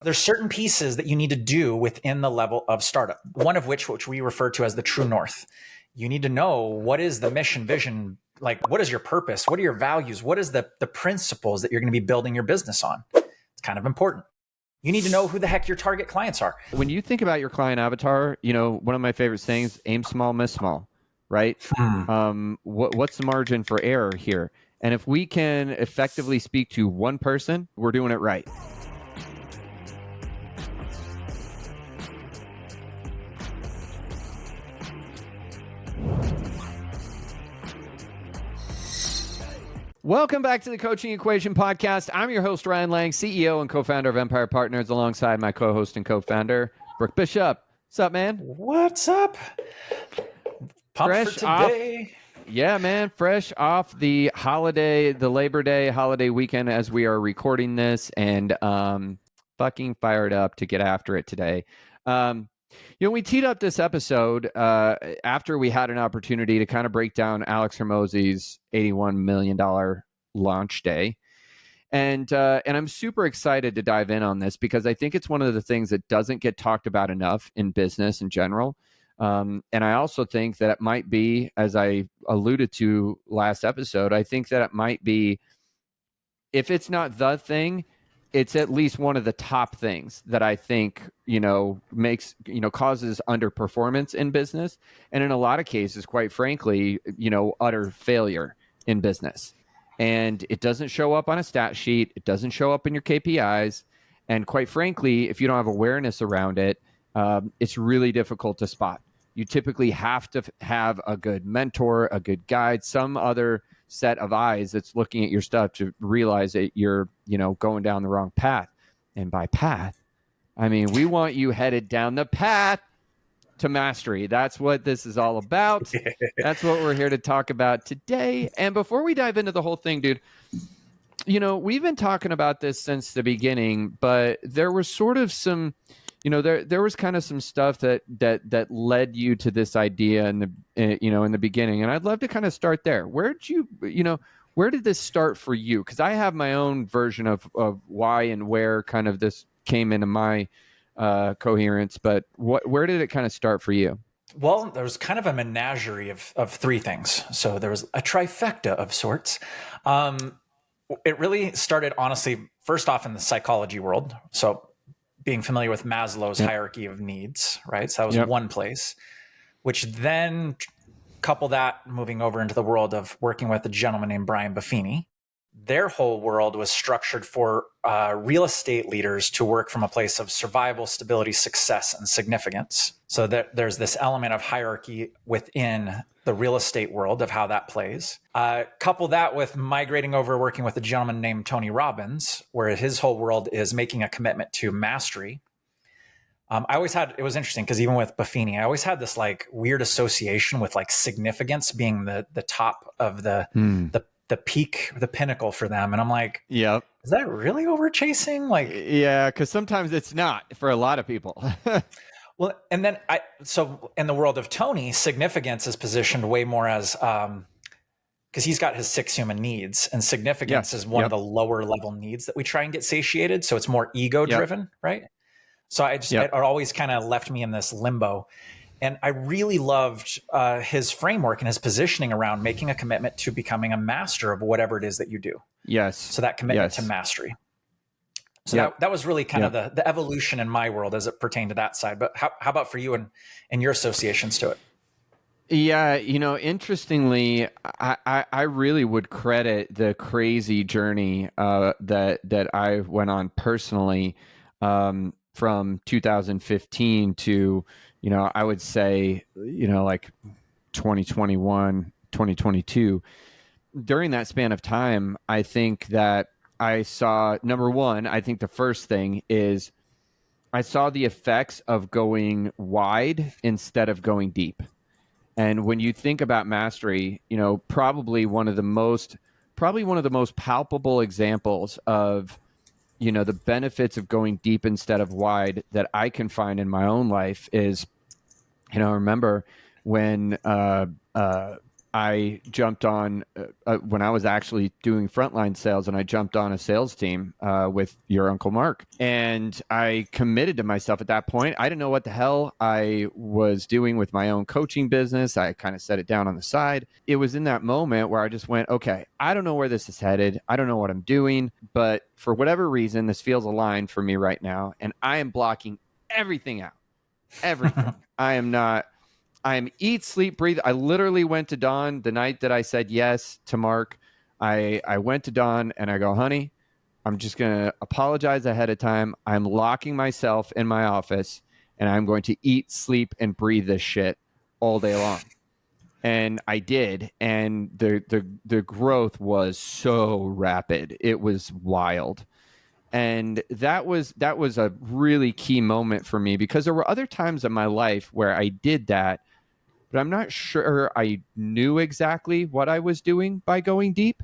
there's certain pieces that you need to do within the level of startup, one of which we refer to as the true north. You need to know what is the mission, vision, like what is your purpose? What are your values? What is the principles that you're going to be building your business on? It's kind of important. You need to know who the heck your target clients are. When you think about your client avatar, one of my favorite sayings, aim small, miss small, right? What's the margin for error here? And if we can effectively speak to one person, we're doing it right. Welcome back to the Coaching Equation Podcast. I'm your host, Ryan Lang, CEO and co-founder of Empire Partners, alongside my co-host and co-founder, Brooke Bishop. What's up, man? What's up? Pumped for today. Yeah, man. Fresh off the holiday, the Labor Day holiday weekend as we are recording this, and fucking fired up to get after it today. We teed up this episode after we had an opportunity to kind of break down Alex Hormozi's $81 million launch day. And I'm super excited to dive in on this because I think it's one of the things that doesn't get talked about enough in business in general. And I also think that it might be, as I alluded to last episode, I think that it might be, if it's not the thing, it's at least one of the top things that I think, makes, causes underperformance in business. And in a lot of cases, quite frankly, utter failure in business. And it doesn't show up on a stat sheet. It doesn't show up in your KPIs. And quite frankly, if you don't have awareness around it, it's really difficult to spot. You typically have to have a good mentor, a good guide, some other set of eyes that's looking at your stuff to realize that you're, going down the wrong path. And by path, I mean, we want you headed down the path to mastery. That's what this is all about. That's what we're here to talk about today. And before we dive into the whole thing, dude, we've been talking about this since the beginning, but there was sort of some, there was kind of some stuff that led you to this idea in the beginning. And I'd love to kind of start there. Where did this start for you? Because I have my own version of why and where kind of this came into my coherence, but where did it kind of start for you? Well, there was kind of a menagerie of three things. So there was a trifecta of sorts. It really started, honestly, first off in the psychology world. So being familiar with Maslow's hierarchy of needs, right? So that was one place, which then couple that moving over into the world of working with a gentleman named Brian Buffini. Their whole world was structured for real estate leaders to work from a place of survival, stability, success, and significance. So there's this element of hierarchy within the real estate world of how that plays. Couple that with migrating over working with a gentleman named Tony Robbins, where his whole world is making a commitment to mastery. It was interesting because even with Buffini, I always had this like weird association with like significance being the top of the peak, the pinnacle for them. And I'm like, is that really over chasing? Like, yeah, because sometimes it's not for a lot of people. Well, and then so in the world of Tony, significance is positioned way more as, because he's got his 6 human needs, and significance is one of the lower level needs that we try and get satiated. So it's more ego driven, right? So it always kind of left me in this limbo. And I really loved his framework and his positioning around making a commitment to becoming a master of whatever it is that you do. Yes. So that commitment to mastery. So that was really kind of the evolution in my world as it pertained to that side. But how about for you and your associations to it? Yeah, interestingly, I really would credit the crazy journey that I went on personally from 2015 to, I would say, like 2021, 2022. During that span of time, I think that I saw, number one, I think the first thing is I saw the effects of going wide instead of going deep. And when you think about mastery, probably one of the most palpable examples of, the benefits of going deep instead of wide that I can find in my own life is, I remember when I jumped on when I was actually doing frontline sales, and I jumped on a sales team with your Uncle Mark. And I committed to myself at that point. I didn't know what the hell I was doing with my own coaching business. I kind of set it down on the side. It was in that moment where I just went, okay, I don't know where this is headed. I don't know what I'm doing, but for whatever reason, this feels aligned for me right now. And I am blocking everything out. Everything. I'm eat, sleep, breathe. I literally went to Dawn the night that I said yes to Mark. I went to Dawn and I go, honey, I'm just going to apologize ahead of time. I'm locking myself in my office and I'm going to eat, sleep, and breathe this shit all day long. And I did. And the growth was so rapid. It was wild. And that was a really key moment for me, because there were other times in my life where I did that, but I'm not sure I knew exactly what I was doing by going deep.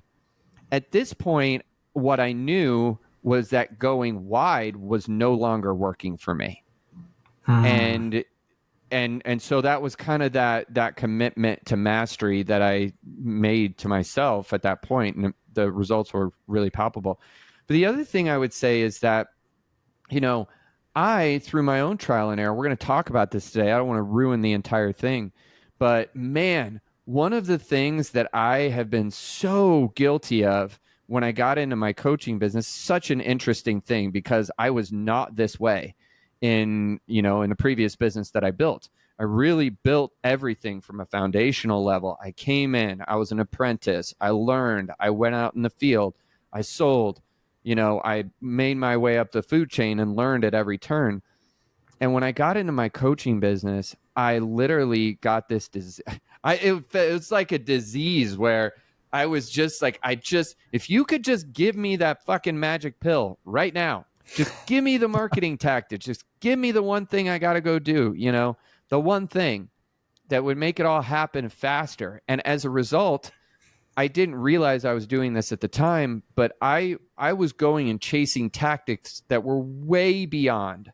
At this point, what I knew was that going wide was no longer working for me. And so that was kind of that commitment to mastery that I made to myself at that point, and the results were really palpable. But the other thing I would say is that, you know, I, through my own trial and error, we're going to talk about this today. I don't want to ruin the entire thing, but man, one of the things that I have been so guilty of when I got into my coaching business, such an interesting thing, because I was not this way in the previous business that I built. I really built everything from a foundational level. I came in, I was an apprentice, I learned, I went out in the field, I sold, I made my way up the food chain and learned at every turn. And when I got into my coaching business, I literally got this it was like a disease where I was just like, if you could just give me that fucking magic pill right now, just give me the marketing tactics, just give me the one thing I got to go do, the one thing that would make it all happen faster. And as a result, I didn't realize I was doing this at the time, but I was going and chasing tactics that were way beyond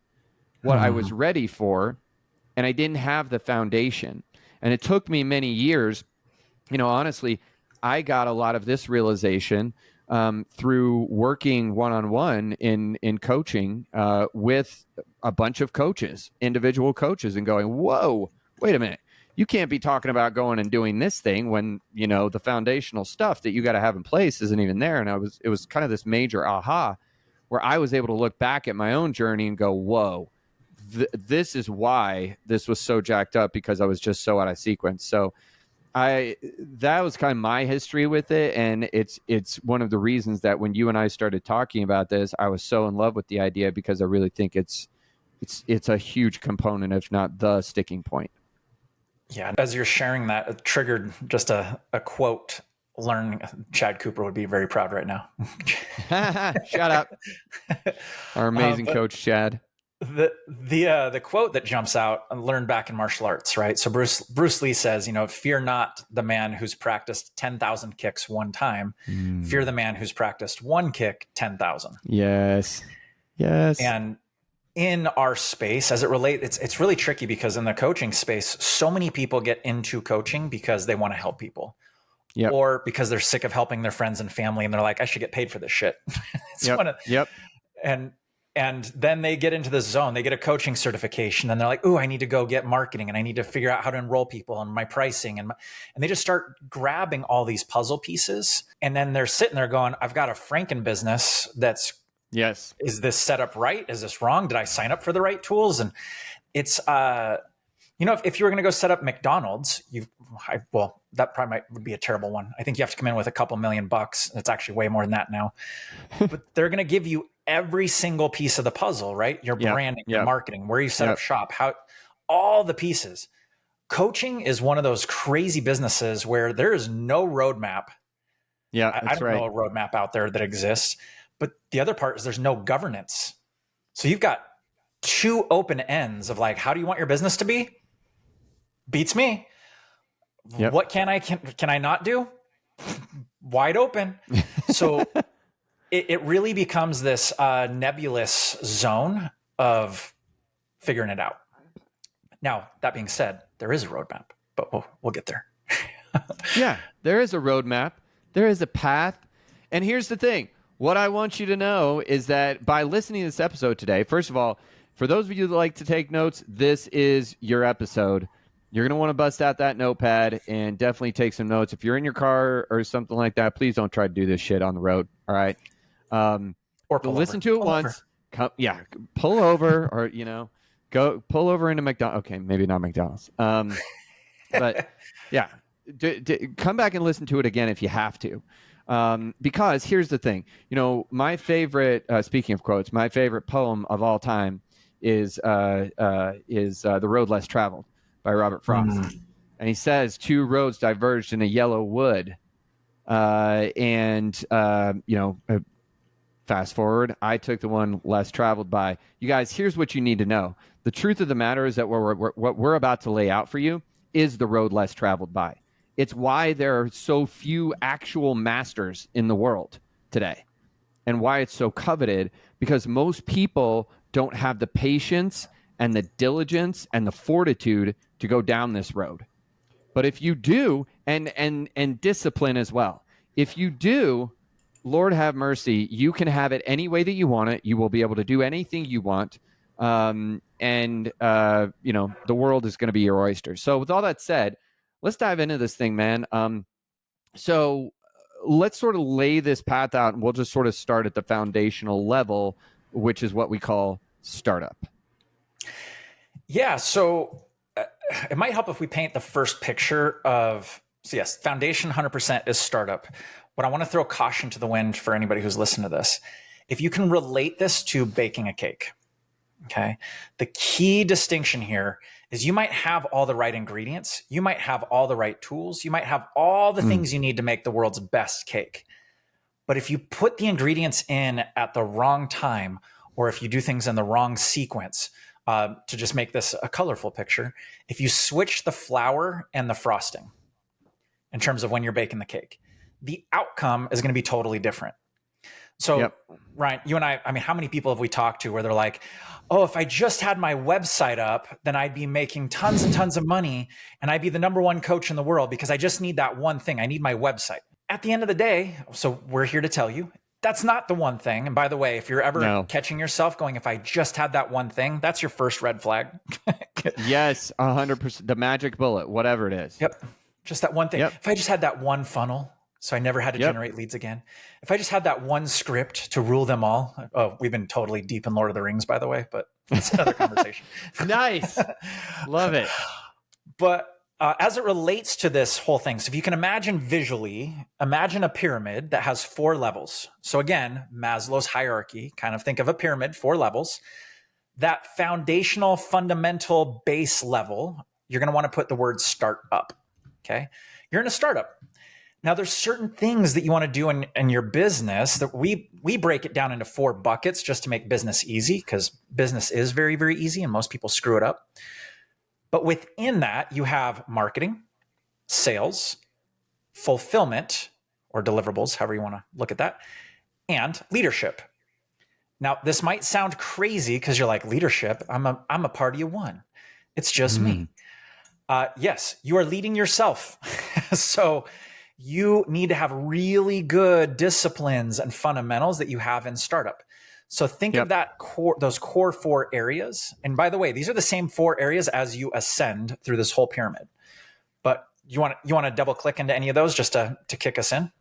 what I was ready for, and I didn't have the foundation. And it took me many years. Honestly, I got a lot of this realization through working one-on-one in coaching with a bunch of coaches, individual coaches, and going, whoa, wait a minute. You can't be talking about going and doing this thing when, the foundational stuff that you got to have in place isn't even there. And it was kind of this major aha where I was able to look back at my own journey and go, whoa, this is why this was so jacked up, because I was just so out of sequence. So that was kind of my history with it. And it's one of the reasons that when you and I started talking about this, I was so in love with the idea, because I really think it's a huge component, if not the sticking point. Yeah. As you're sharing that, it triggered just a quote. Chad Cooper would be very proud right now. Shut up. Our amazing coach, Chad. The quote that jumps out, learned back in martial arts, right? So Bruce Lee says, fear not the man who's practiced 10,000 kicks one time. Fear the man who's practiced one kick 10,000. Yes. And in our space, as it relates, it's really tricky, because in the coaching space, so many people get into coaching because they want to help people. Yep. Or because they're sick of helping their friends and family, and they're like, I should get paid for this shit. And then they get into this zone, they get a coaching certification, and they're like, ooh, I need to go get marketing, and I need to figure out how to enroll people and my pricing. And they just start grabbing all these puzzle pieces. And then they're sitting there going, I've got a Franken business is this set up right? Is this wrong? Did I sign up for the right tools? And it's, if you were going to go set up McDonald's, that probably would be a terrible one. I think you have to come in with a couple $1,000,000. It's actually way more than that now. But they're going to give you every single piece of the puzzle, right? Your branding, your marketing, where you set up shop, how all the pieces. Coaching is one of those crazy businesses where there is no roadmap. Yeah, I don't know a roadmap out there that exists. But the other part is there's no governance. So you've got two open ends of like, how do you want your business to be? Beats me. Yep. What can I not do? Wide open. So it really becomes this nebulous zone of figuring it out. Now, that being said, there is a roadmap, but we'll get there. Yeah, there is a roadmap. There is a path. And here's the thing. What I want you to know is that by listening to this episode today, first of all, for those of you that like to take notes, this is your episode. You're going to want to bust out that notepad and definitely take some notes. If you're in your car or something like that, please don't try to do this shit on the road. All right. Or pull Listen over. to it Pull over. once. Pull over or, go pull over into McDonald's. Okay, maybe not McDonald's. But yeah, come back and listen to it again if you have to. Because here's the thing, my favorite, speaking of quotes, my favorite poem of all time is The Road Less Traveled by Robert Frost. And he says, two roads diverged in a yellow wood. Fast forward, I took the one less traveled by. You guys, here's what you need to know. The truth of the matter is that what we're about to lay out for you is the road less traveled by. It's why there are so few actual masters in the world today and why it's so coveted, because most people don't have the patience and the diligence and the fortitude to go down this road. But if you do, and discipline as well, if you do, Lord have mercy, you can have it any way that you want it. You will be able to do anything you want. The world is going to be your oyster. So with all that said, let's dive into this thing, man. So let's sort of lay this path out, and we'll just sort of start at the foundational level, which is what we call startup. Yeah. So it might help if we paint the first picture of, so yes, foundation 100% is startup. But I want to throw caution to the wind for anybody who's listening to this. If you can relate this to baking a cake, okay, the key distinction here is you might have all the right ingredients, you might have all the right tools, you might have all the things you need to make the world's best cake. But if you put the ingredients in at the wrong time, or if you do things in the wrong sequence, to just make this a colorful picture, if you switch the flour and the frosting in terms of when you're baking the cake, the outcome is going to be totally different. So, Ryan, you and I mean, how many people have we talked to where they're like, oh, if I just had my website up, then I'd be making tons and tons of money and I'd be the number one coach in the world because I just need that one thing. I need my website. At the end of the day, so we're here to tell you, that's not the one thing. And by the way, if you're ever catching yourself going, if I just had that one thing, that's your first red flag. Yes, 100%. The magic bullet, whatever it is. Yep. Just that one thing. If I just had that one funnel, so I never had to generate leads again. If I just had that one script to rule them all. Oh, we've been totally deep in Lord of the Rings, by the way, but that's another conversation. Nice. Love it. But as it relates to this whole thing, so if you can imagine visually, imagine a pyramid that has 4 levels. So again, Maslow's hierarchy, kind of think of a pyramid, 4 levels. That foundational, fundamental base level, you're going to want to put the word start up. Okay. You're in a startup. Now, there's certain things that you want to do in your business that we break it down into 4 buckets just to make business easy, because business is very, very easy and most people screw it up. But within that, you have marketing, sales, fulfillment, or deliverables, however you want to look at that, and leadership. Now, this might sound crazy because you're like, leadership, I'm a party of one. It's just me. Yes, you are leading yourself. So you need to have really good disciplines and fundamentals that you have in startup. So think of that those core 4 areas. And by the way, these are the same 4 areas as you ascend through this whole pyramid. But you want to double click into any of those just to kick us in?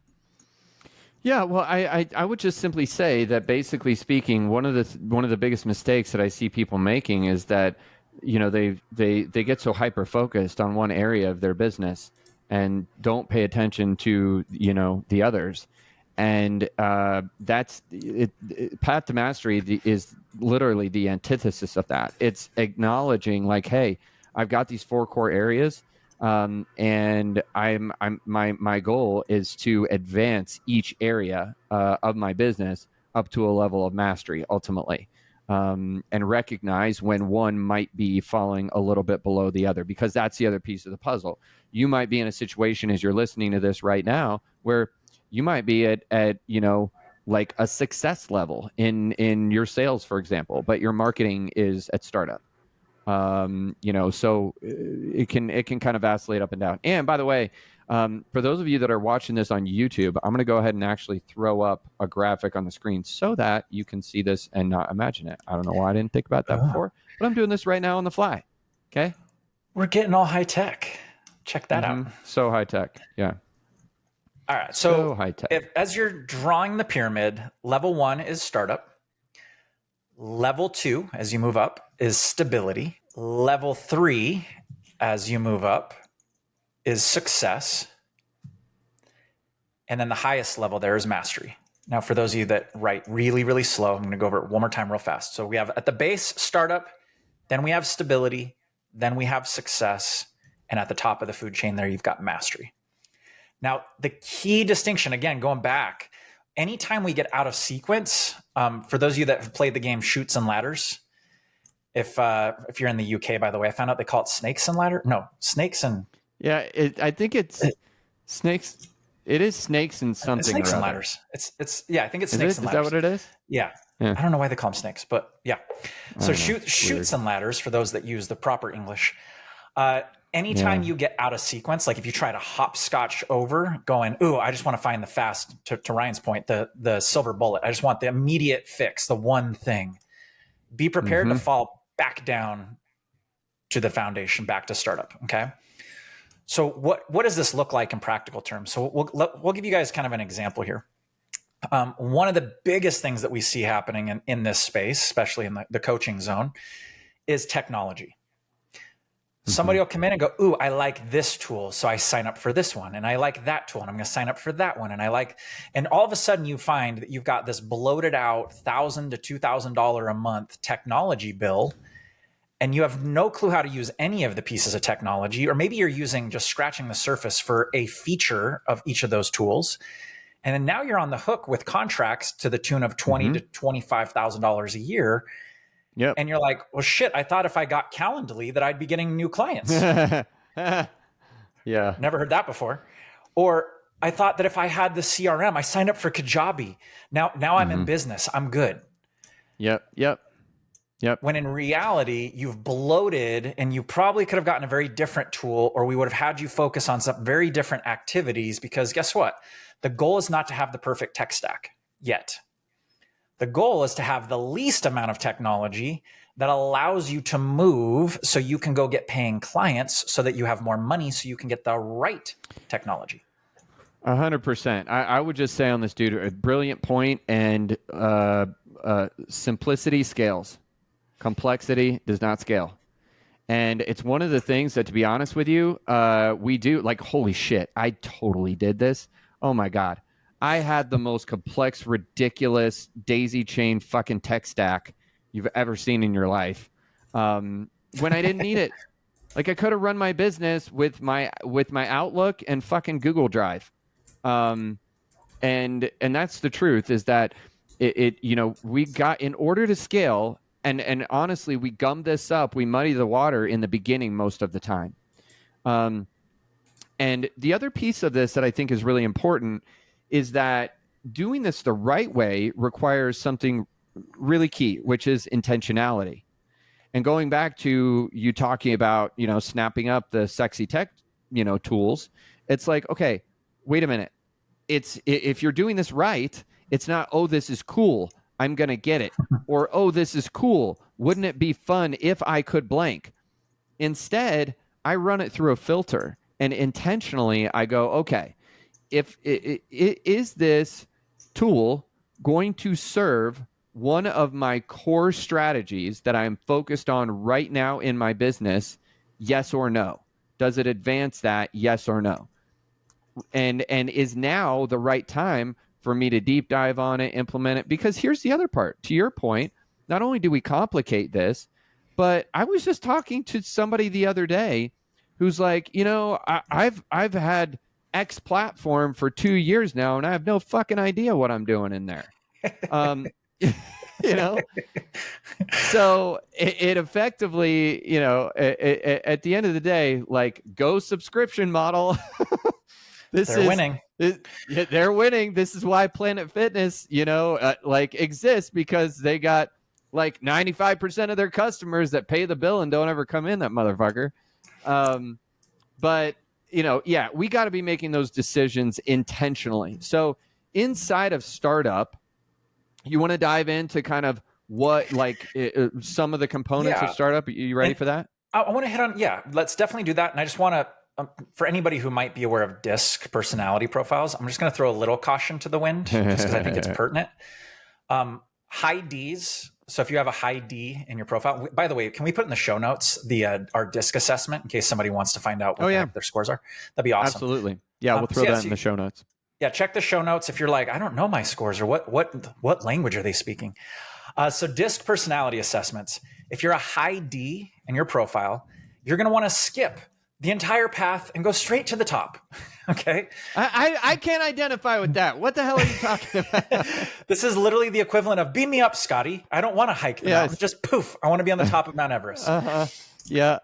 Yeah, well, I would just simply say that, basically speaking, one of the biggest mistakes that I see people making is that they get so hyper focused on one area of their business and don't pay attention to the others. And that's it. Path to mastery is literally the antithesis of that. It's acknowledging, like, hey, I've got these 4 core areas, and my goal is to advance each area of my business up to a level of mastery ultimately, and recognize when one might be falling a little bit below the other, because that's the other piece of the puzzle. You might be in a situation as you're listening to this right now where you might be at like a success level in your sales, for example, but your marketing is at startup. So it can kind of vacillate up and down. And by the way, for those of you that are watching this on YouTube, I'm going to go ahead and actually throw up a graphic on the screen so that you can see this and not imagine it. I don't know why I didn't think about that before, but I'm doing this right now on the fly. Okay. We're getting all high tech. Check that out. So high tech. Yeah. All right. So high tech. as you're drawing the pyramid, level 1 is startup. Level 2, as you move up, is stability. Level 3, as you move up, is success. And then the highest level there is mastery. Now, for those of you that write really, really slow, I'm going to go over it one more time real fast. So we have at the base, startup, then we have stability, then we have success, and at the top of the food chain there, you've got mastery. Now, the key distinction, again, going back, anytime we get out of sequence, for those of you that have played the game Chutes and Ladders, if you're in the UK, by the way, I found out they call it snakes and ladder. No, snakes and I think it's snakes. It is snakes and something. It's snakes and ladders. It's I think it's snakes and ladders. Is that what it is? Yeah. I don't know why they call them snakes, but yeah. So chutes and ladders for those that use the proper English. Anytime you get out of sequence, like if you try to hopscotch over going, ooh, I just want to find the fast, to Ryan's point, the silver bullet. I just want the immediate fix, the one thing. Be prepared to fall back down to the foundation, back to startup, okay? So what does this look like in practical terms? So we'll give you guys kind of an example here. One of the biggest things that we see happening in this space, especially in the coaching zone, is technology. Somebody will come in and go, ooh, I like this tool, so I sign up for this one. And I like that tool, and I'm going to sign up for that one. And all of a sudden you find that you've got this bloated out $1,000 to $2,000 a month technology bill, and you have no clue how to use any of the pieces of technology, or maybe you're using just scratching the surface for a feature of each of those tools. And then now you're on the hook with contracts to the tune of $20,000 to $25,000 a year. Yep. And you're like, well, shit, I thought if I got Calendly that I'd be getting new clients. Yeah. Never heard that before. Or I thought that if I had the CRM, I signed up for Kajabi. Now I'm in business. I'm good. Yep. When in reality, you've bloated and you probably could have gotten a very different tool, or we would have had you focus on some very different activities, because guess what? The goal is not to have the perfect tech stack yet. The goal is to have the least amount of technology that allows you to move so you can go get paying clients, so that you have more money so you can get the right technology. 100%. I would just say on this, dude, a brilliant point, and simplicity scales. Complexity does not scale. And it's one of the things that, to be honest with you, we do. Like, holy shit, I totally did this. Oh my God. I had the most complex, ridiculous daisy chain fucking tech stack you've ever seen in your life, when I didn't need it. Like, I could have run my business with my Outlook and fucking Google Drive. And that's the truth, is that we got, in order to scale, and honestly, we gum this up, we muddy the water in the beginning most of the time. And the other piece of this that I think is really important is that doing this the right way requires something really key, which is intentionality. And going back to you talking about, snapping up the sexy tech, tools, it's like, okay, wait a minute. If you're doing this right, it's not, oh, this is cool, I'm going to get it. Or, oh, this is cool, wouldn't it be fun if I could blank? Instead, I run it through a filter, and intentionally I go, okay, is this tool going to serve one of my core strategies that I'm focused on right now in my business? Yes or no? Does it advance that? Yes or no? And is now the right time for me to deep dive on it, implement it? Because here's the other part. To your point, not only do we complicate this, but I was just talking to somebody the other day who's like, I've had X platform for 2 years now, and I have no fucking idea what I'm doing in there. So it effectively, at the end of the day, like, go subscription model. They're winning. They're winning. This is why Planet Fitness, exists, because they got like 95% of their customers that pay the bill and don't ever come in, that motherfucker. But yeah, we got to be making those decisions intentionally. So inside of startup, you want to dive into kind of what, like, some of the components of startup. Are you ready for that? I want to hit on, let's definitely do that. And I just want to, for anybody who might be aware of DISC personality profiles, I'm just going to throw a little caution to the wind just because I think it's pertinent. High Ds. So if you have a high D in your profile, by the way, can we put in the show notes our DISC assessment in case somebody wants to find out what their scores are? That'd be awesome. Absolutely. Yeah, we'll throw that in the show notes. Yeah, check the show notes if you're like, I don't know my scores, or what language are they speaking? So DISC personality assessments. If you're a high D in your profile, you're going to want to skip the entire path and go straight to the top. Okay. I can't identify with that. What the hell are you talking about? This is literally the equivalent of beam me up, Scotty. I don't want to hike the mountain. Just poof. I want to be on the top of Mount Everest. Yeah.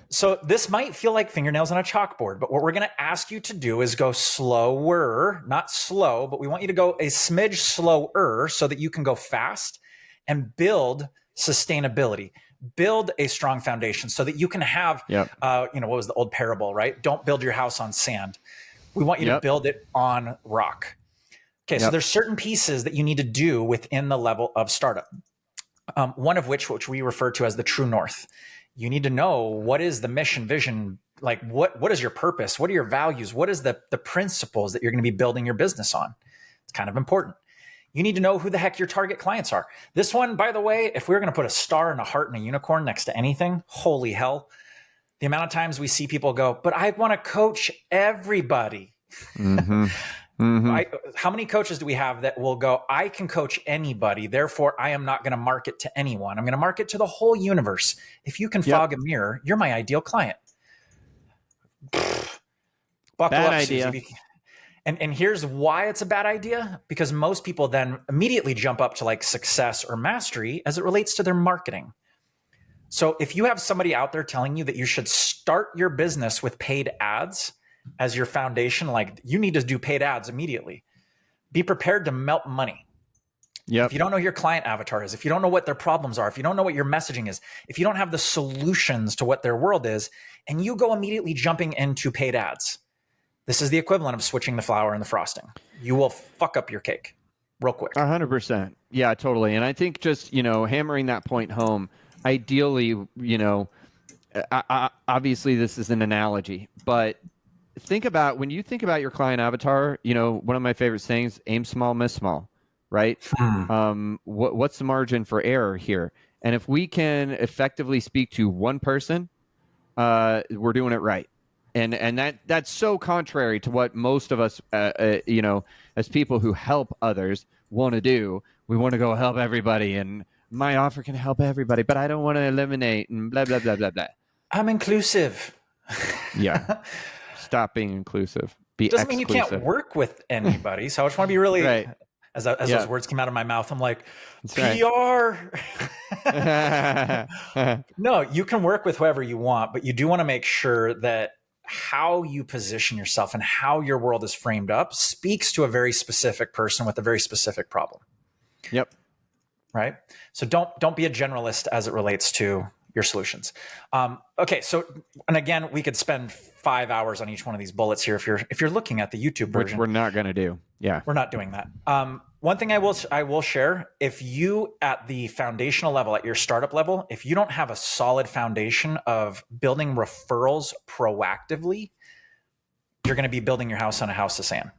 So this might feel like fingernails on a chalkboard, but what we're going to ask you to do is go slower, not slow, but we want you to go a smidge slower so that you can go fast and build sustainability. Build a strong foundation so that you can have, what was the old parable, right? Don't build your house on sand. We want you to build it on rock. Okay, so there's certain pieces that you need to do within the level of startup. One of which we refer to as the true north. You need to know what is the mission, vision, like what is your purpose? What are your values? What is the principles that you're going to be building your business on? It's kind of important. You need to know who the heck your target clients are. This one, by the way, if we were going to put a star and a heart and a unicorn next to anything, holy hell, the amount of times we see people go, but I want to coach everybody. Mm-hmm. Mm-hmm. How many coaches do we have that will go, I can coach anybody, therefore I am not going to market to anyone. I'm going to market to the whole universe. If you can fog a mirror, you're my ideal client. Buckle Bad up, idea. Susie. And here's why it's a bad idea, because most people then immediately jump up to like success or mastery as it relates to their marketing. So if you have somebody out there telling you that you should start your business with paid ads as your foundation, like you need to do paid ads immediately, be prepared to melt money. Yep. If you don't know who your client avatar is, if you don't know what their problems are, if you don't know what your messaging is, if you don't have the solutions to what their world is, and you go immediately jumping into paid ads, this is the equivalent of switching the flour and the frosting. You will fuck up your cake real quick. 100%. Yeah, totally. And I think just, hammering that point home, ideally, obviously this is an analogy, but when you think about your client avatar, one of my favorite sayings, aim small, miss small, right? What's the margin for error here? And if we can effectively speak to one person, we're doing it right. And that's so contrary to what most of us, as people who help others want to do. We want to go help everybody, and my offer can help everybody, but I don't want to eliminate and blah, blah, blah, blah, blah. I'm inclusive. Yeah. Stop being inclusive. Be Doesn't exclusive. mean you can't work with anybody. So I just want to be really, right. as those words come out of my mouth, I'm like, PR. No, you can work with whoever you want, but you do want to make sure that how you position yourself and how your world is framed up speaks to a very specific person with a very specific problem. Yep. Right. So don't be a generalist as it relates to your solutions. Okay. So, and again, we could spend 5 hours on each one of these bullets here. If you're looking at the YouTube version, which we're not going to do. Yeah. We're not doing that. One thing I will share, if you at the foundational level, at your startup level, if you don't have a solid foundation of building referrals proactively, you're going to be building your house on a house of sand.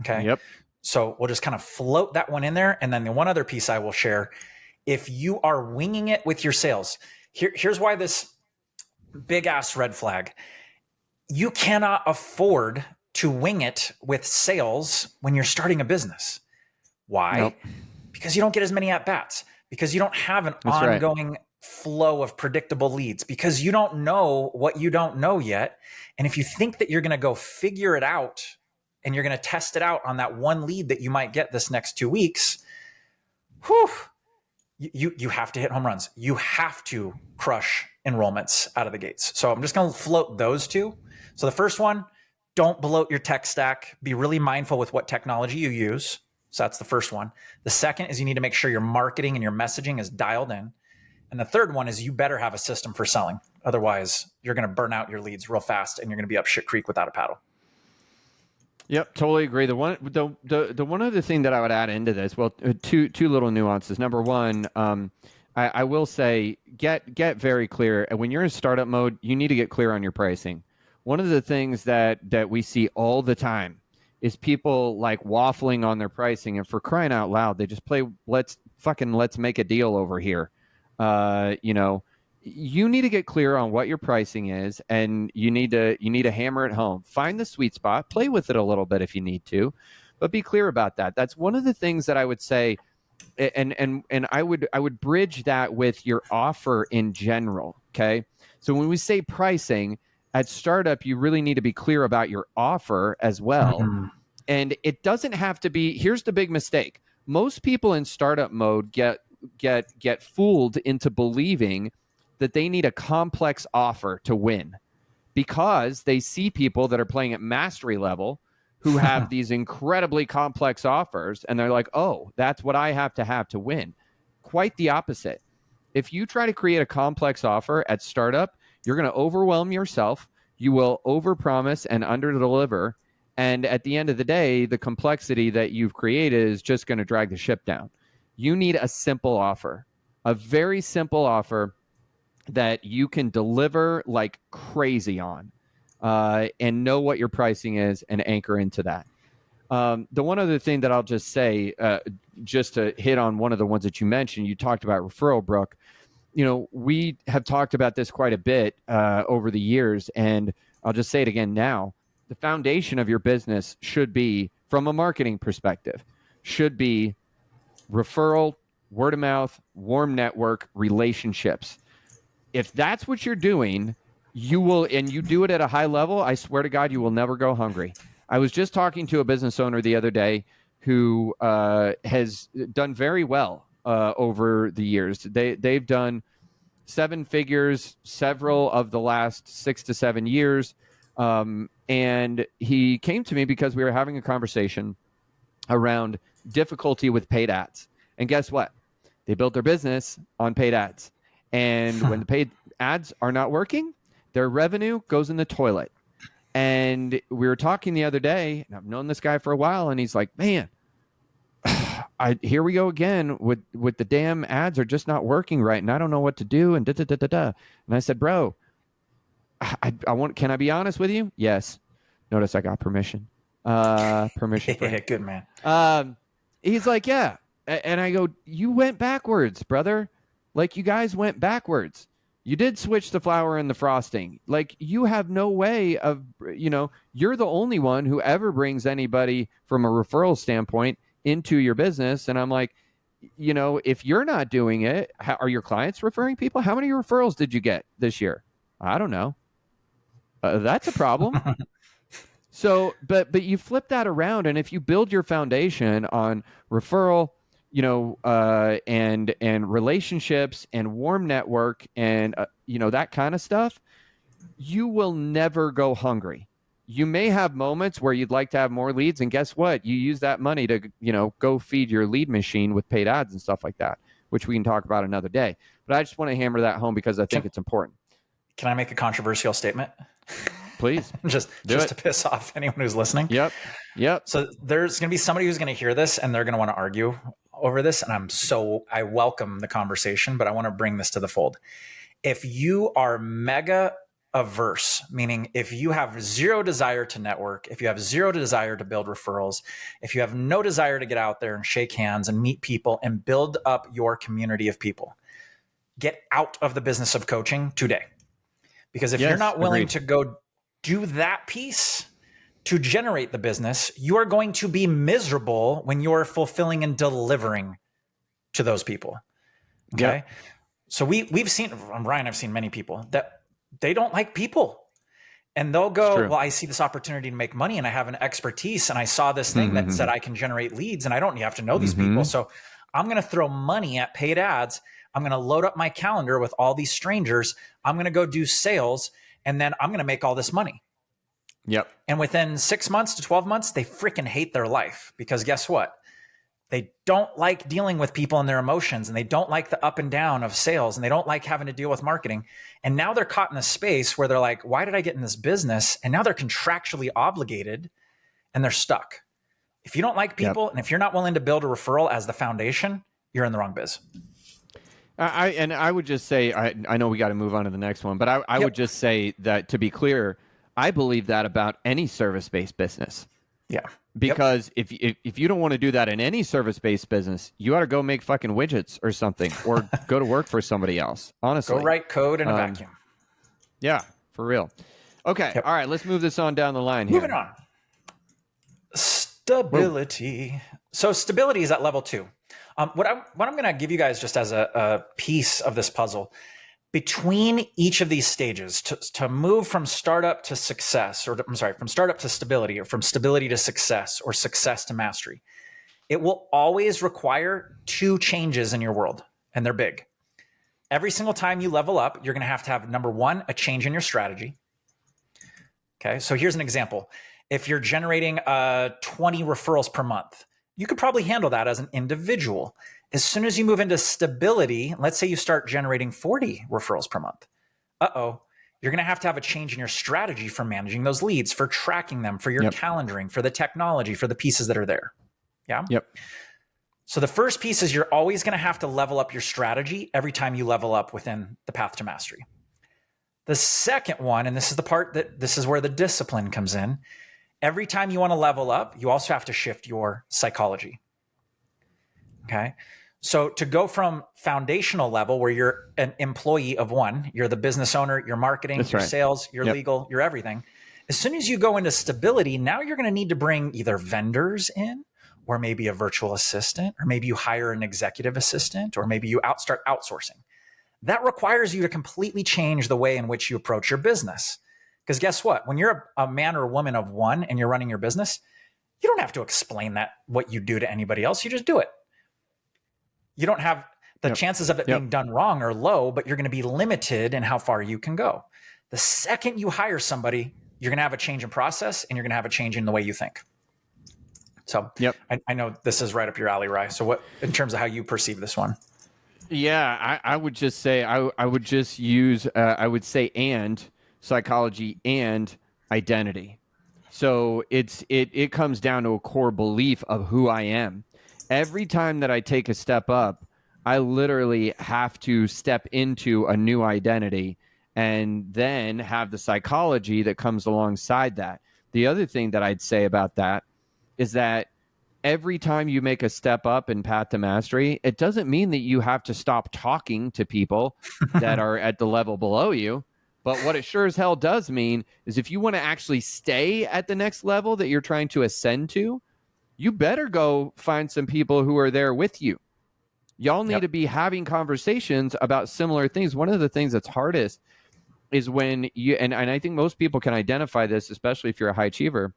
Okay. Yep. So we'll just kind of float that one in there. And then the one other piece I will share, if you are winging it with your sales, here's why this big ass red flag. You cannot afford to wing it with sales when you're starting a business. Why? Nope. Because you don't get as many at bats, because you don't have an ongoing flow of predictable leads, because you don't know what you don't know yet. And if you think that you're going to go figure it out and you're going to test it out on that one lead that you might get this next 2 weeks, you have to hit home runs. You have to crush enrollments out of the gates. So I'm just going to float those two. So the first one, don't bloat your tech stack. Be really mindful with what technology you use. So that's the first one. The second is you need to make sure your marketing and your messaging is dialed in. And the third one is you better have a system for selling. Otherwise, you're going to burn out your leads real fast and you're going to be up shit creek without a paddle. Yep, totally agree. The one other thing that I would add into this, well, two little nuances. Number one, I will say get very clear. And when you're in startup mode, you need to get clear on your pricing. One of the things that we see all the time is people like waffling on their pricing, and for crying out loud, they just play let's make a deal over here. You know, you need to get clear on what your pricing is, and you need to hammer it home. Find the sweet spot, play with it a little bit if you need to, but be clear about that. That's one of the things that I would say, and I would bridge that with your offer in general. Okay, so when we say pricing at startup, you really need to be clear about your offer as well. Mm-hmm. And it doesn't have to be. Here's the big mistake: most people in startup mode get fooled into believing that they need a complex offer to win, because they see people that are playing at mastery level who have these incredibly complex offers, and they're like, oh, that's what I have to win. Quite the opposite. If you try to create a complex offer at startup, you're going to overwhelm yourself. You will overpromise and underdeliver. And at the end of the day, the complexity that you've created is just going to drag the ship down. You need a simple offer, a very simple offer that you can deliver like crazy on, and know what your pricing is and anchor into that. The one other thing that I'll just say, just to hit on one of the ones that you mentioned, you talked about referral, Brooke. You know, we have talked about this quite a bit over the years, and I'll just say it again now. The foundation of your business should be, from a marketing perspective, should be referral, word of mouth, warm network, relationships. If that's what you're doing, you will, and you do it at a high level, I swear to God, you will never go hungry. I was just talking to a business owner the other day who has done very well over the years. They've done 7 figures several of the last 6 to 7 years. And he came to me because we were having a conversation around difficulty with paid ads. And guess what? They built their business on paid ads. And when the paid ads are not working, their revenue goes in the toilet. And we were talking the other day, and I've known this guy for a while, and he's like, man, here we go again with the damn ads are just not working right, and I don't know what to do, and da-da-da-da-da. And I said, bro, can I be honest with you? Yes. Notice I got permission. Permission. Yeah, good man. He's like, yeah. And I go, you went backwards, brother. Like, you guys went backwards. You did switch the flour and the frosting. Like, you have no way of, you're the only one who ever brings anybody from a referral standpoint into your business. And I'm like, if you're not doing it, are your clients referring people? How many referrals did you get this year? I don't know. That's a problem. So, but you flip that around, and if you build your foundation on referral, and relationships and warm network and that kind of stuff, you will never go hungry. You may have moments where you'd like to have more leads, and guess what? You use that money to go feed your lead machine with paid ads and stuff like that, which we can talk about another day. But I just want to hammer that home because I think it's important. Can I make a controversial statement? Please. just to piss off anyone who's listening. Yep. So there's going to be somebody who's going to hear this and they're going to want to argue over this. And I welcome the conversation, but I want to bring this to the fold. If you are mega averse, meaning if you have zero desire to network, if you have zero desire to build referrals, if you have no desire to get out there and shake hands and meet people and build up your community of people, get out of the business of coaching today. Because if you're not willing to go do that piece to generate the business, you are going to be miserable when you're fulfilling and delivering to those people. Okay. Yep. So we've seen, Ryan, I've seen many people that they don't like people, and they'll go, well, I see this opportunity to make money and I have an expertise, and I saw this thing that said I can generate leads and I don't have to know these people. So I'm going to throw money at paid ads. I'm going to load up my calendar with all these strangers. I'm going to go do sales, and then I'm going to make all this money. Yep. And within 6 months to 12 months, they freaking hate their life, because guess what? They don't like dealing with people and their emotions, and they don't like the up and down of sales, and they don't like having to deal with marketing. And now they're caught in a space where they're like, why did I get in this business? And now they're contractually obligated and they're stuck. If you don't like people, and if you're not willing to build a referral as the foundation, you're in the wrong biz. I would just say, I know we got to move on to the next one, but I would just say that, to be clear, I believe that about any service-based business. Yeah. Because if you don't want to do that in any service-based business, you ought to go make fucking widgets or something, or go to work for somebody else. Honestly, go write code in a vacuum. Yeah, for real. Okay, all right, let's move this on down the line here. Moving on. Stability. So stability is at level 2. What I'm going to give you guys just as a piece of this puzzle, between each of these stages, to move from startup to success, from startup to stability, or from stability to success, or success to mastery, it will always require 2 changes in your world, and they're big. Every single time you level up, you're going to have number 1, a change in your strategy. Okay, so here's an example. If you're generating 20 referrals per month, you could probably handle that as an individual. As soon as you move into stability, let's say you start generating 40 referrals per month. You're going to have a change in your strategy for managing those leads, for tracking them, for your calendaring, for the technology, for the pieces that are there. Yeah? Yep. So the first piece is you're always going to have to level up your strategy every time you level up within the path to mastery. The second one, and this is the part this is where the discipline comes in. Every time you want to level up, you also have to shift your psychology. Okay. So to go from foundational level, where you're an employee of one, you're the business owner, your marketing, your sales, your legal, your everything. As soon as you go into stability, now you're going to need to bring either vendors in, or maybe a virtual assistant, or maybe you hire an executive assistant, or maybe you start outsourcing. That requires you to completely change the way in which you approach your business. Because guess what? When you're a man or a woman of one and you're running your business, you don't have to explain what you do to anybody else. You just do it. You don't have the chances of it being done wrong are low, but you're going to be limited in how far you can go. The second you hire somebody, you're going to have a change in process, and you're going to have a change in the way you think. So I know this is right up your alley, Rye. So what, in terms of how you perceive this one? Yeah, I would just say, I would just use, I would say, and psychology and identity. So it comes down to a core belief of who I am. Every time that I take a step up, I literally have to step into a new identity and then have the psychology that comes alongside that. The other thing that I'd say about that is that every time you make a step up in path to mastery, it doesn't mean that you have to stop talking to people that are at the level below you. But what it sure as hell does mean is, if you want to actually stay at the next level that you're trying to ascend to, you better go find some people who are there with you. Y'all need to be having conversations about similar things. One of the things that's hardest is when you, and I think most people can identify this, especially if you're a high achiever,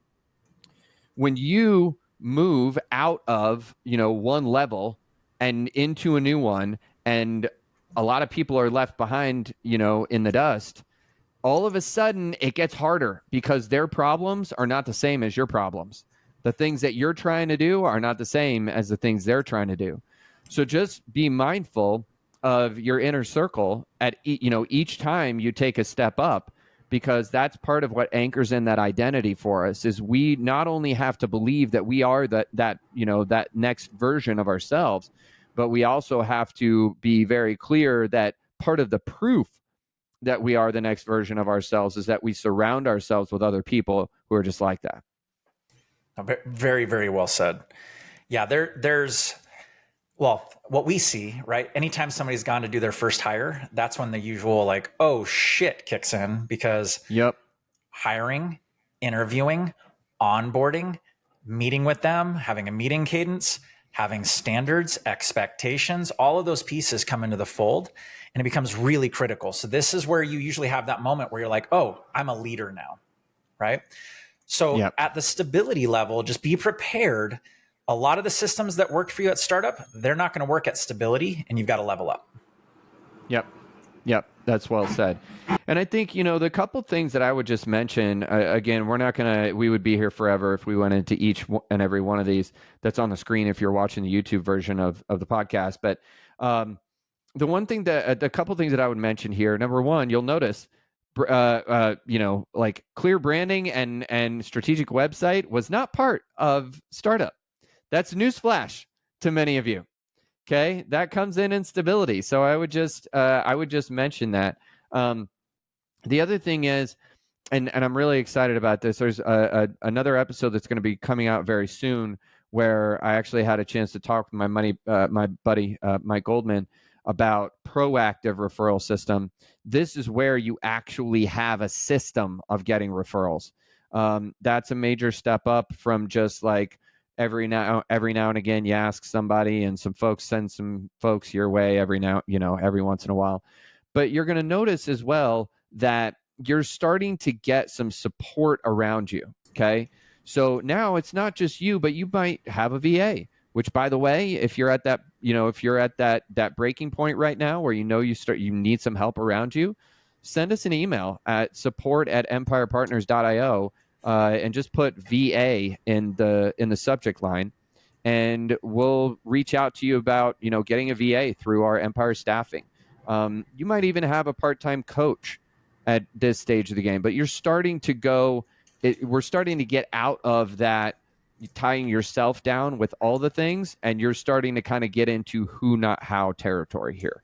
when you move out of, one level and into a new one, and a lot of people are left behind, in the dust, all of a sudden it gets harder because their problems are not the same as your problems. The things that you're trying to do are not the same as the things they're trying to do. So just be mindful of your inner circle at, each time you take a step up, because that's part of what anchors in that identity for us. Is we not only have to believe that we are that next version of ourselves, but we also have to be very clear that part of the proof that we are the next version of ourselves is that we surround ourselves with other people who are just like that. Very, very well said. Yeah, there's what we see, right? Anytime somebody's gone to do their first hire, that's when the usual oh shit kicks in, because hiring, interviewing, onboarding, meeting with them, having a meeting cadence, having standards, expectations, all of those pieces come into the fold, and it becomes really critical. So this is where you usually have that moment where you're like, oh, I'm a leader now, right? So at the stability level, just be prepared. A lot of the systems that worked for you at startup, they're not going to work at stability, and you've got to level up. Yep. Yep, that's well said. And I think, the couple things that I would just mention, again, we would be here forever if we went into each and every one of these that's on the screen if you're watching the YouTube version of the podcast. But the one thing the couple things that I would mention here, number one, you'll notice, like clear branding and strategic website was not part of startup. That's newsflash to many of you. Okay, that comes in stability. So I would just mention that. The other thing is, and I'm really excited about this. There's another episode that's going to be coming out very soon where I actually had a chance to talk with my buddy Mike Goldman about proactive referral system. This is where you actually have a system of getting referrals. That's a major step up from just like every now and again you ask somebody and some folks send some folks your way every once in a while. But you're going to notice as well that you're starting to get some support around you. Okay. So now it's not just you, but you might have a VA, which, by the way, if you're at that breaking point right now where you need some help around you, send us an email at support@empirepartners.io and just put VA in the subject line, and we'll reach out to you about getting a VA through our Empire staffing. You might even have a part-time coach at this stage of the game, but we're starting to get out of that tying yourself down with all the things, and you're starting to kind of get into who, not how territory here.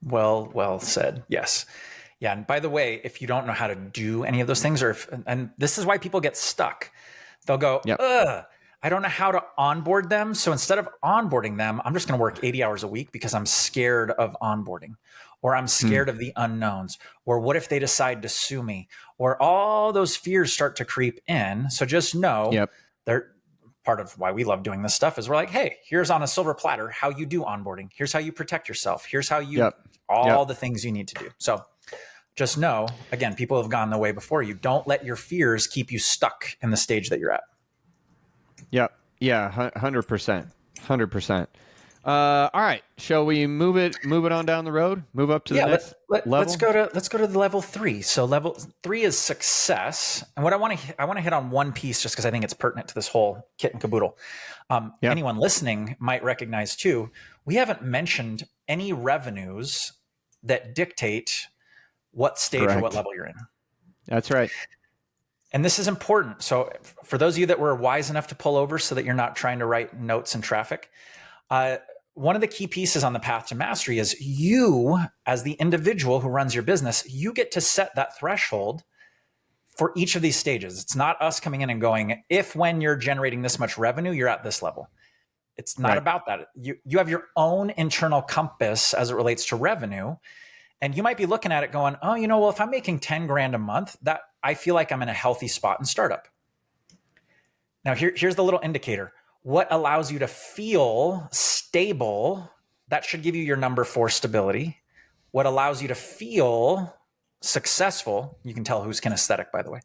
Well said. Yes. Yeah. And by the way, if you don't know how to do any of those things, and this is why people get stuck, they'll go, Yep. I don't know how to onboard them. So instead of onboarding them, I'm just going to work 80 hours a week because I'm scared of onboarding, or I'm scared of the unknowns, or what if they decide to sue me, or all those fears start to creep in. So just know they're part of why we love doing this stuff is we're like, hey, here's on a silver platter how you do onboarding. Here's how you protect yourself. Here's how you all the things you need to do. So just know, again, people have gone the way before you. Don't let your fears keep you stuck in the stage that you're at. Yep. Yeah. 100%. 100%. All right. Shall we move it on down the road? Move up to the next level. Let's go to the level 3. So level 3 is success. And what I want to hit on one piece just because I think it's pertinent to this whole kit and caboodle. Anyone listening might recognize too, we haven't mentioned any revenues that dictate what stage or what level you're in. That's right. And this is important. So for those of you that were wise enough to pull over so that you're not trying to write notes in traffic, one of the key pieces on the path to mastery is you, as the individual who runs your business, you get to set that threshold for each of these stages. It's not us coming in and going, when you're generating this much revenue, you're at this level. It's not about that. You have your own internal compass as it relates to revenue. And you might be looking at it going, if I'm making 10 grand a month, that I feel like I'm in a healthy spot in startup. Now, here's the little indicator. What allows you to feel stable? That should give you your number 4 stability. What allows you to feel successful? You can tell who's kinesthetic, by the way.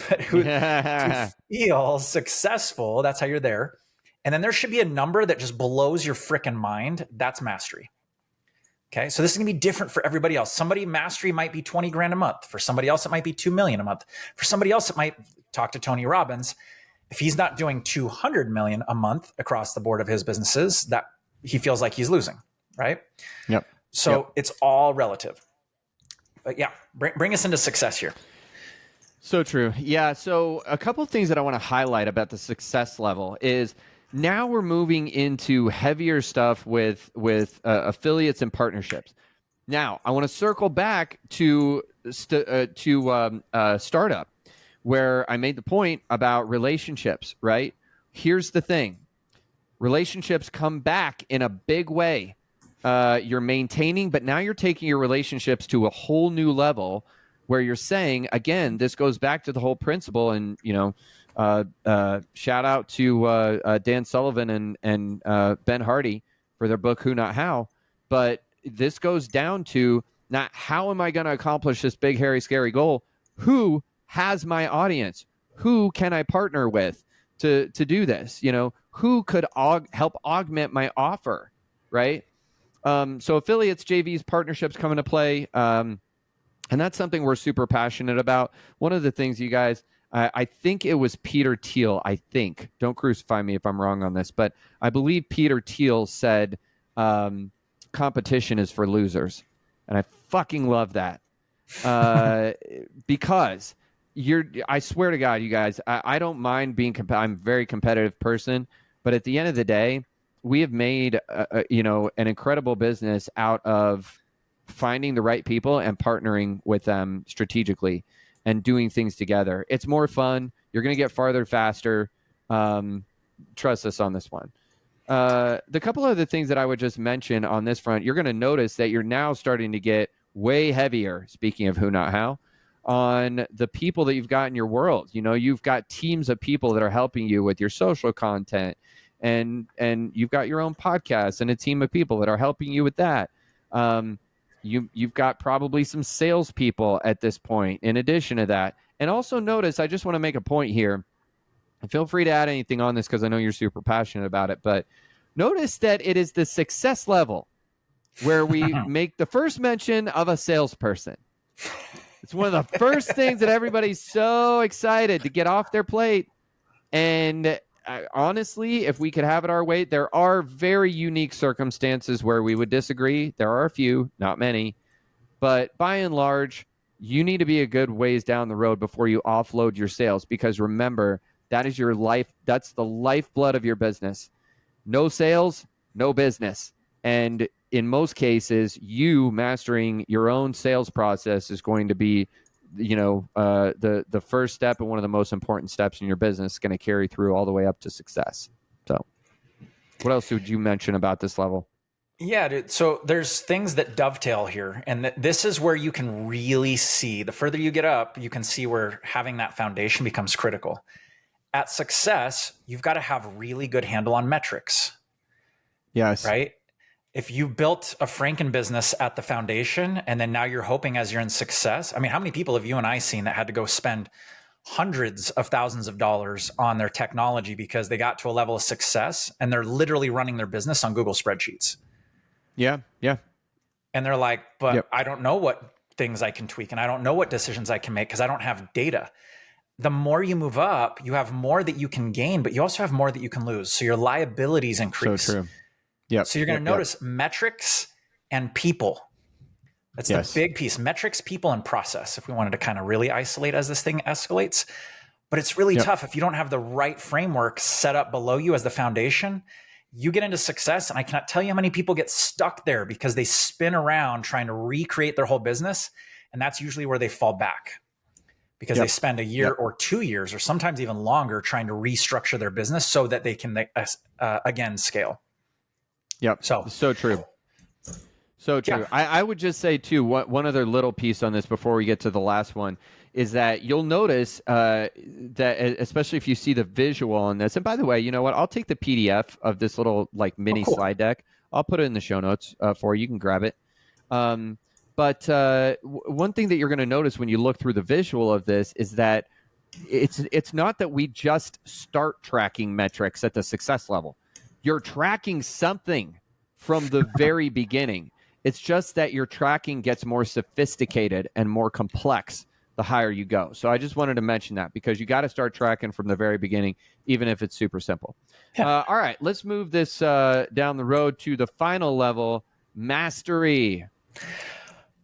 But to feel successful, that's how you're there. And then there should be a number that just blows your frickin' mind. That's mastery. Okay, so this is gonna be different for everybody else. Somebody mastery might be 20 grand a month. For somebody else, it might be 2 million a month. For somebody else, it might talk to Tony Robbins. If he's not doing 200 million a month across the board of his businesses, that he feels like he's losing, right? Yep. So it's all relative. But yeah, bring us into success here. So true. Yeah. So a couple of things that I want to highlight about the success level is now we're moving into heavier stuff with affiliates and partnerships. Now I want to circle back to startup, where I made the point about relationships. Right? Here's the thing: relationships come back in a big way. You're maintaining, but now you're taking your relationships to a whole new level, where you're saying, again, this goes back to the whole principle, and shout out to Dan Sullivan and Ben Hardy for their book Who Not How. But this goes down to not how am I going to accomplish this big, hairy, scary goal? Who has my audience? Who can I partner with to do this? Who could help augment my offer, right? So affiliates, JVs, partnerships come into play. And that's something we're super passionate about. One of the things, you guys, I think it was Peter Thiel, I think. Don't crucify me if I'm wrong on this, but I believe Peter Thiel said competition is for losers. And I fucking love that. Because I swear to God, you guys, I don't mind being, I'm a very competitive person, but at the end of the day, we have made, an incredible business out of finding the right people and partnering with them strategically and doing things together. It's more fun. You're going to get farther faster. Trust us on this one. The couple other things that I would just mention on this front, you're going to notice that you're now starting to get way heavier, speaking of who, not how, on the people that you've got in your world. You've got teams of people that are helping you with your social content, and you've got your own podcast and a team of people that are helping you with that. You've got probably some salespeople at this point in addition to that. And also notice, I just want to make a point here. And feel free to add anything on this because I know you're super passionate about it. But notice that it is the success level where we make the first mention of a salesperson. It's one of the first things that everybody's so excited to get off their plate. And honestly, if we could have it our way, there are very unique circumstances where we would disagree. There are a few, not many. But by and large, you need to be a good ways down the road before you offload your sales, because remember, that is your life. That's the lifeblood of your business. No sales, no business. And in most cases, you mastering your own sales process is going to be, the first step and one of the most important steps in your business, going to carry through all the way up to success. So what else would you mention about this level? Yeah, dude. So there's things that dovetail here. And this is where you can really see, the further you get up, you can see where having that foundation becomes critical. At success, you've got to have really good handle on metrics. Yes. Right? If you built a Franken business at the foundation and then now you're hoping as you're in success, I mean, how many people have you and I seen that had to go spend hundreds of thousands of dollars on their technology because they got to a level of success and they're literally running their business on Google spreadsheets? Yeah. Yeah. And they're like, but Yep. I don't know what things I can tweak and I don't know what decisions I can make because I don't have data. The more you move up, you have more that you can gain, but you also have more that you can lose. So your liabilities increase. So true. Yeah. So you're going to notice metrics and people. That's the big piece. Metrics, people, and process, if we wanted to kind of really isolate as this thing escalates. But it's really tough if you don't have the right framework set up below you as the foundation. You get into success, and I cannot tell you how many people get stuck there because they spin around trying to recreate their whole business. And that's usually where they fall back because they spend a year or 2 years or sometimes even longer trying to restructure their business so that they can, again, scale. Yep. So true. So true. Yeah. I would just say, too, one other little piece on this before we get to the last one is that you'll notice that, especially if you see the visual on this. And by the way, you know what? I'll take the PDF of this little mini slide deck. I'll put it in the show notes for you. You can grab it. But one thing that you're going to notice when you look through the visual of this is that it's not that we just start tracking metrics at the success level. You're tracking something from the very beginning. It's just that your tracking gets more sophisticated and more complex the higher you go. So I just wanted to mention that because you got to start tracking from the very beginning, even if it's super simple. Yeah. All right, let's move this down the road to the final level, mastery.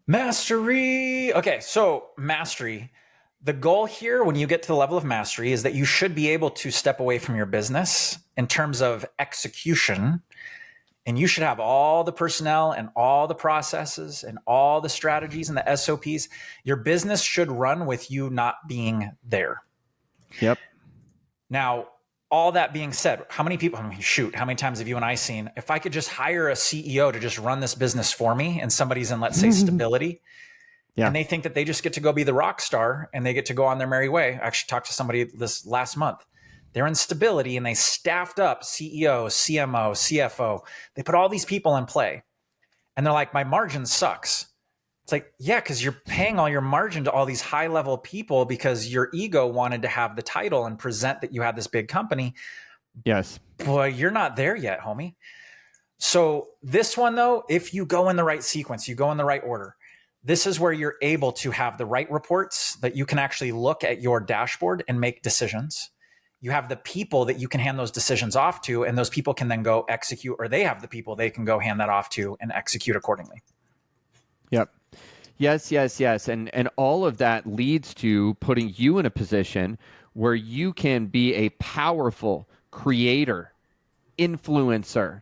Mastery. Okay, so mastery. The goal here when you get to the level of mastery is that you should be able to step away from your business in terms of execution. And you should have all the personnel and all the processes and all the strategies and the SOPs. Your business should run with you not being there. Yep. Now, all that being said, how many people, how many times have you and I seen, if I could just hire a CEO to just run this business for me and somebody's in, let's say, stability, and they think that they just get to go be the rock star and they get to go on their merry way. I actually talked to somebody this last month. They're in stability and they staffed up CEO, CMO, CFO. They put all these people in play and they're like, my margin sucks. It's like, yeah, because you're paying all your margin to all these high level people because your ego wanted to have the title and present that you had this big company. Yes. Boy, you're not there yet, homie. So this one though, if you go in the right sequence, you go in the right order, this is where you're able to have the right reports that you can actually look at your dashboard and make decisions. You have the people that you can hand those decisions off to, and those people can then go execute, or they have the people they can go hand that off to and execute accordingly. Yep. Yes, yes, yes. And all of that leads to putting you in a position where you can be a powerful creator, influencer,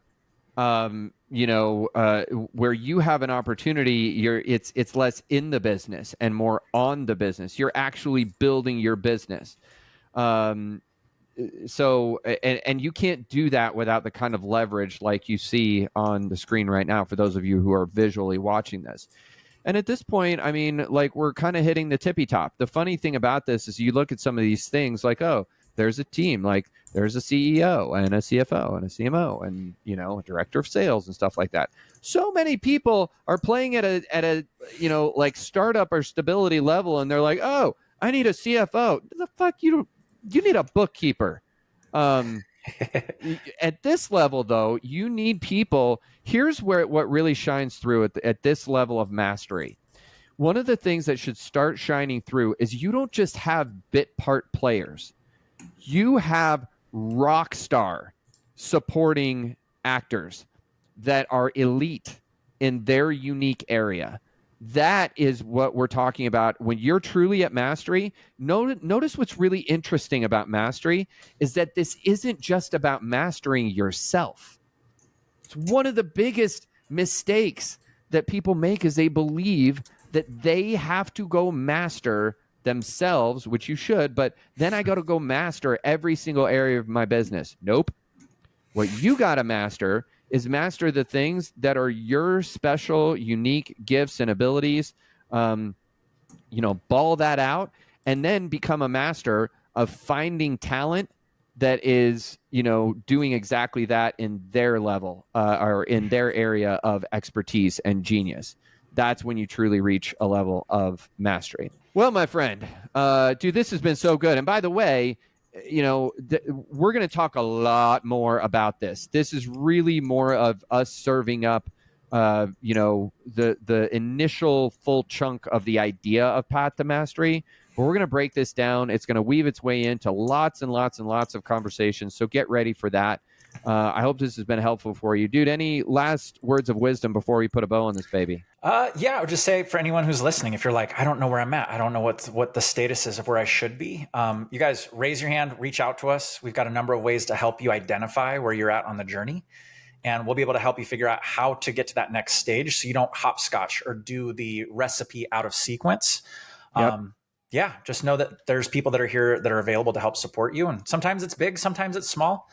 where you have an opportunity. It's less in the business and more on the business. You're actually building your business. So and you can't do that without the kind of leverage like you see on the screen right now for those of you who are visually watching this. And at this point, I mean, like, we're kind of hitting the tippy top. The funny thing about this is you look at some of these things like, oh, there's a team, like there's a CEO and a CFO and a CMO and, a director of sales and stuff like that. So many people are playing at a like startup or stability level, and they're like, oh, I need a CFO. The fuck, you need a bookkeeper. At this level, though, you need people. Here's where what really shines through at this level of mastery. One of the things that should start shining through is you don't just have bit part players. You have rock star supporting actors that are elite in their unique area. That is what we're talking about. When you're truly at mastery, notice what's really interesting about mastery is that this isn't just about mastering yourself. It's one of the biggest mistakes that people make is they believe that they have to go master themselves, which you should, but then I got to go master every single area of my business. Nope. What you got to master is master the things that are your special, unique gifts and abilities. Ball that out, and then become a master of finding talent that is, doing exactly that in their level or in their area of expertise and genius. That's when you truly reach a level of mastery. Well, my friend, dude, this has been so good. And by the way, we're going to talk a lot more about this. This is really more of us serving up, the initial full chunk of the idea of Path to Mastery. But we're going to break this down. It's going to weave its way into lots and lots and lots of conversations. So get ready for that. I hope this has been helpful for you. Dude, any last words of wisdom before we put a bow on this baby? Yeah, I would just say for anyone who's listening, if you're like, I don't know where I'm at, I don't know what the status is of where I should be, you guys raise your hand, reach out to us. We've got a number of ways to help you identify where you're at on the journey. And we'll be able to help you figure out how to get to that next stage so you don't hopscotch or do the recipe out of sequence. Yep. Yeah, just know that there's people that are here that are available to help support you. And sometimes it's big, sometimes it's small.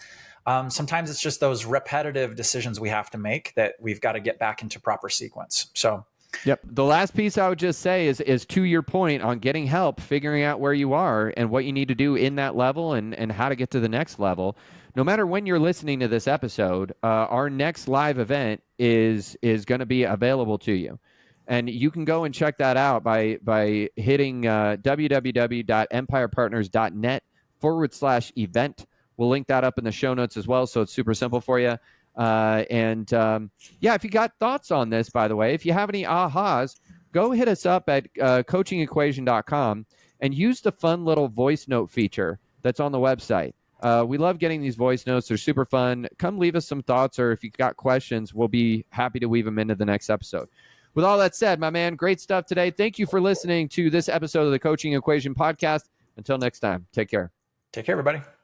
Sometimes it's just those repetitive decisions we have to make that we've got to get back into proper sequence. So, yep. The last piece I would just say is to your point on getting help, figuring out where you are and what you need to do in that level and how to get to the next level. No matter when you're listening to this episode, our next live event is going to be available to you. And you can go and check that out by hitting www.empirepartners.net/event. We'll link that up in the show notes as well, so it's super simple for you. If you got thoughts on this, by the way, if you have any ahas, go hit us up at coachingequation.com and use the fun little voice note feature that's on the website. We love getting these voice notes. They're super fun. Come leave us some thoughts, or if you've got questions, we'll be happy to weave them into the next episode. With all that said, my man, great stuff today. Thank you for listening to this episode of the Coaching Equation podcast. Until next time, take care. Take care, everybody.